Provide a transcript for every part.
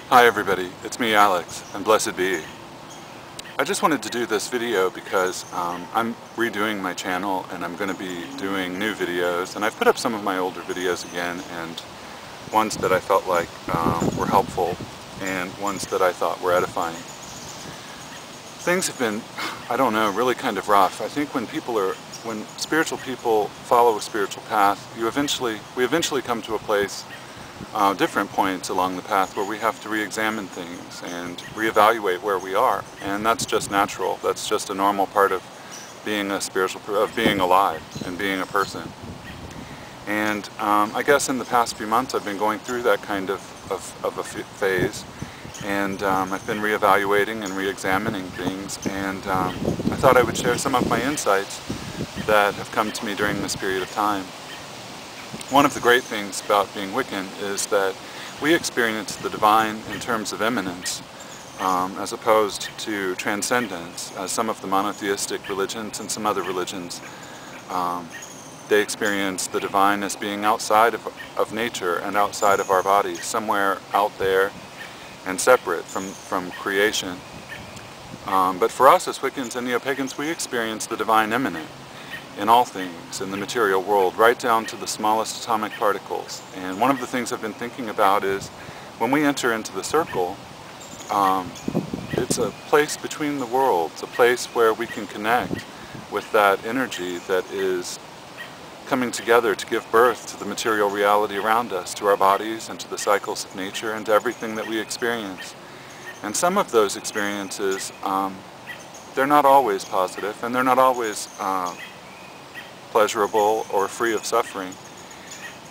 Hi everybody, it's me Alex, and blessed be. I just wanted to do this video because I'm redoing my channel and I'm going to be doing new videos, and I've put up some of my older videos again, and ones that I felt like were helpful and ones that I thought were edifying. Things have been, I don't know, really kind of rough. I think when spiritual people follow a spiritual path, we eventually come to a place, different points along the path, where we have to re-examine things and reevaluate where we are, and that's just natural. That's just a normal part of being being alive and being a person. And I guess in the past few months I've been going through that kind of a phase, and I've been reevaluating and re-examining things, and I thought I would share some of my insights that have come to me during this period of time. One of the great things about being Wiccan is that we experience the divine in terms of immanence, as opposed to transcendence, as some of the monotheistic religions and some other religions. They experience the divine as being outside of nature and outside of our bodies, somewhere out there and separate from creation. But for us as Wiccans and Neo-Pagans, we experience the divine immanent in all things in the material world, right down to the smallest atomic particles. And one of the things I've been thinking about is when we enter into the circle, it's a place between the worlds, a place where we can connect with that energy that is coming together to give birth to the material reality around us, to our bodies and to the cycles of nature and to everything that we experience. And some of those experiences, they're not always positive, and they're not always pleasurable or free of suffering.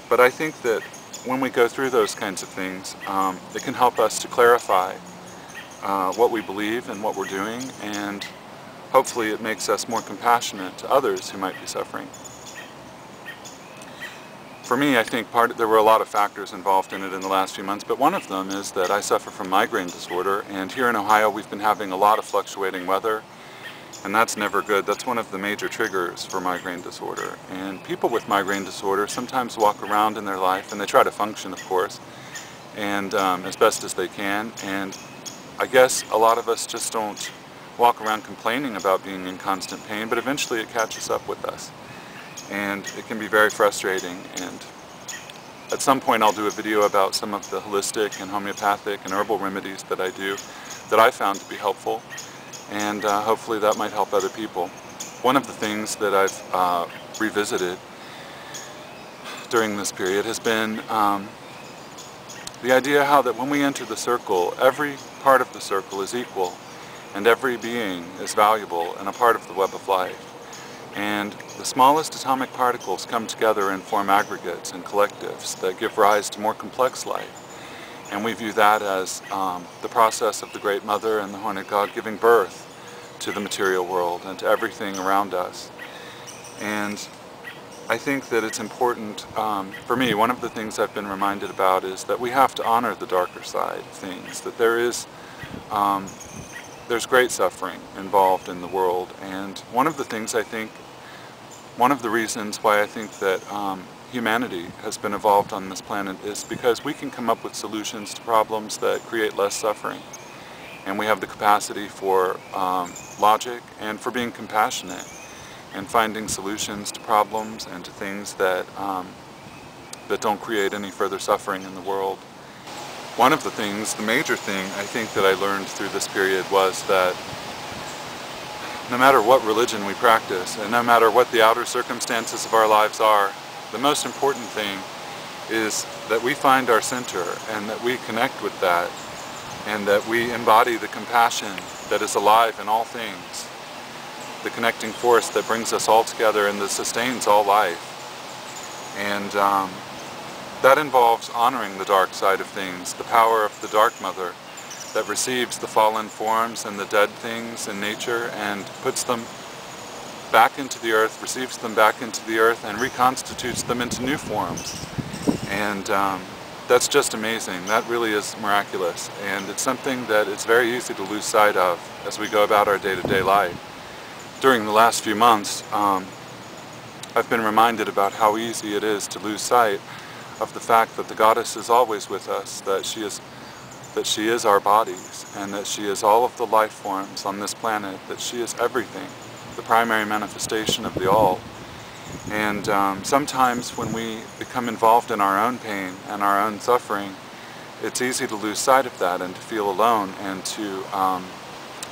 But I think that when we go through those kinds of things, it can help us to clarify what we believe and what we're doing, and hopefully it makes us more compassionate to others who might be suffering. For me, I think there were a lot of factors involved in it in the last few months, but one of them is that I suffer from migraine disorder, and here in Ohio we've been having a lot of fluctuating weather, and that's never good. That's one of the major triggers for migraine disorder. And people with migraine disorder sometimes walk around in their life, and they try to function, of course, and as best as they can. And I guess a lot of us just don't walk around complaining about being in constant pain, but eventually it catches up with us. And it can be very frustrating. And at some point I'll do a video about some of the holistic and homeopathic and herbal remedies that I do, that I found to be helpful. And hopefully that might help other people. One of the things that I've revisited during this period has been the idea how that when we enter the circle, every part of the circle is equal, and every being is valuable and a part of the web of life. And the smallest atomic particles come together and form aggregates and collectives that give rise to more complex life. And we view that as the process of the Great Mother and the Horned God giving birth to the material world and to everything around us. And I think that it's important, for me, one of the things I've been reminded about is that we have to honor the darker side of things, that there's great suffering involved in the world. And one of the reasons why I think that humanity has been evolved on this planet is because we can come up with solutions to problems that create less suffering. And we have the capacity for logic and for being compassionate and finding solutions to problems and to things that don't create any further suffering in the world. One of the things, the major thing I think that I learned through this period was that no matter what religion we practice and no matter what the outer circumstances of our lives are, the most important thing is that we find our center and that we connect with that and that we embody the compassion that is alive in all things, the connecting force that brings us all together and that sustains all life. And that involves honoring the dark side of things, the power of the Dark Mother that receives the fallen forms and the dead things in nature and puts them back into the earth, receives them back into the earth, and reconstitutes them into new forms. And that's just amazing. That really is miraculous. And it's something that it's very easy to lose sight of as we go about our day-to-day life. During the last few months, I've been reminded about how easy it is to lose sight of the fact that the goddess is always with us, that she is that she is our bodies, and that she is all of the life forms on this planet, that she is everything, the primary manifestation of the all. And sometimes when we become involved in our own pain and our own suffering, it's easy to lose sight of that and to feel alone and to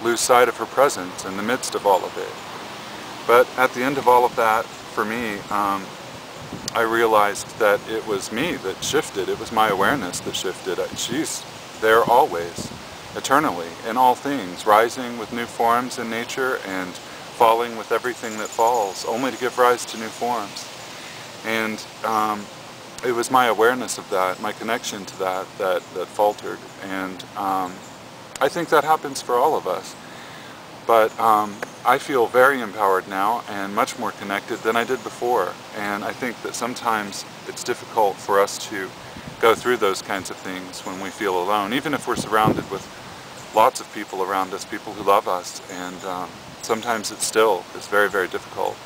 lose sight of her presence in the midst of all of it. But at the end of all of that, for me, I realized that it was me that shifted. It was my awareness that shifted. She's there always, eternally, in all things, rising with new forms in nature and falling with everything that falls, only to give rise to new forms. And it was my awareness of that, my connection to that faltered. And I think that happens for all of us. But I feel very empowered now and much more connected than I did before. And I think that sometimes it's difficult for us to go through those kinds of things when we feel alone, even if we're surrounded with lots of people around us, people who love us. And sometimes it still is very, very difficult.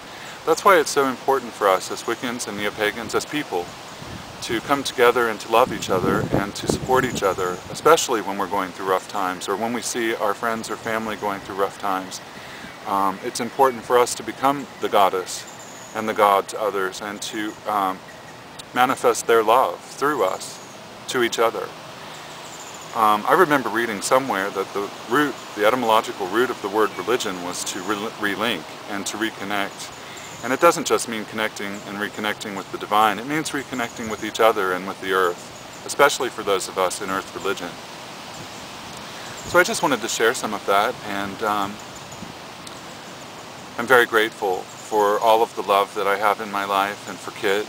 That's why it's so important for us as Wiccans and Neo-Pagans, as people, to come together and to love each other and to support each other, especially when we're going through rough times or when we see our friends or family going through rough times. It's important for us to become the goddess and the god to others and to manifest their love through us to each other. I remember reading somewhere that the etymological root of the word religion was to relink and to reconnect. And it doesn't just mean connecting and reconnecting with the divine, it means reconnecting with each other and with the earth, especially for those of us in earth religion. So I just wanted to share some of that, and I'm very grateful for all of the love that I have in my life, and for Kit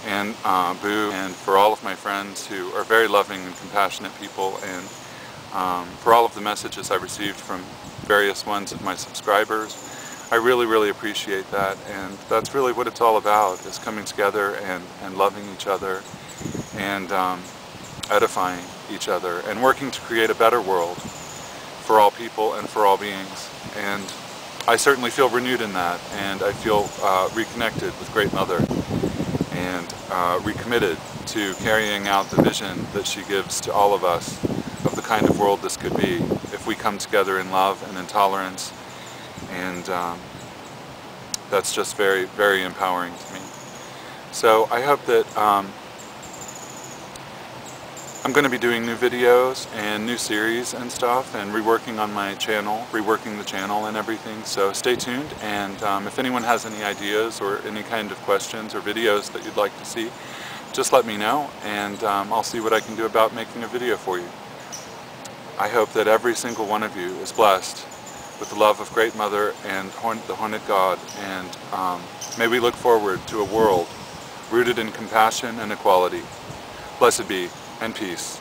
and Boo, and for all of my friends who are very loving and compassionate people, and for all of the messages I received from various ones of my subscribers. I really, really appreciate that, and that's really what it's all about, is coming together and loving each other and edifying each other and working to create a better world for all people and for all beings. And I certainly feel renewed in that, and I feel reconnected with Great Mother and recommitted to carrying out the vision that she gives to all of us of the kind of world this could be if we come together in love and in tolerance. And that's just very, very empowering to me. So I hope that I'm going to be doing new videos and new series and stuff, and reworking on my channel, reworking the channel and everything. So stay tuned, and if anyone has any ideas or any kind of questions or videos that you'd like to see, just let me know, and I'll see what I can do about making a video for you. I hope that every single one of you is blessed with the love of Great Mother and the Horned God, and may we look forward to a world rooted in compassion and equality. Blessed be, and peace.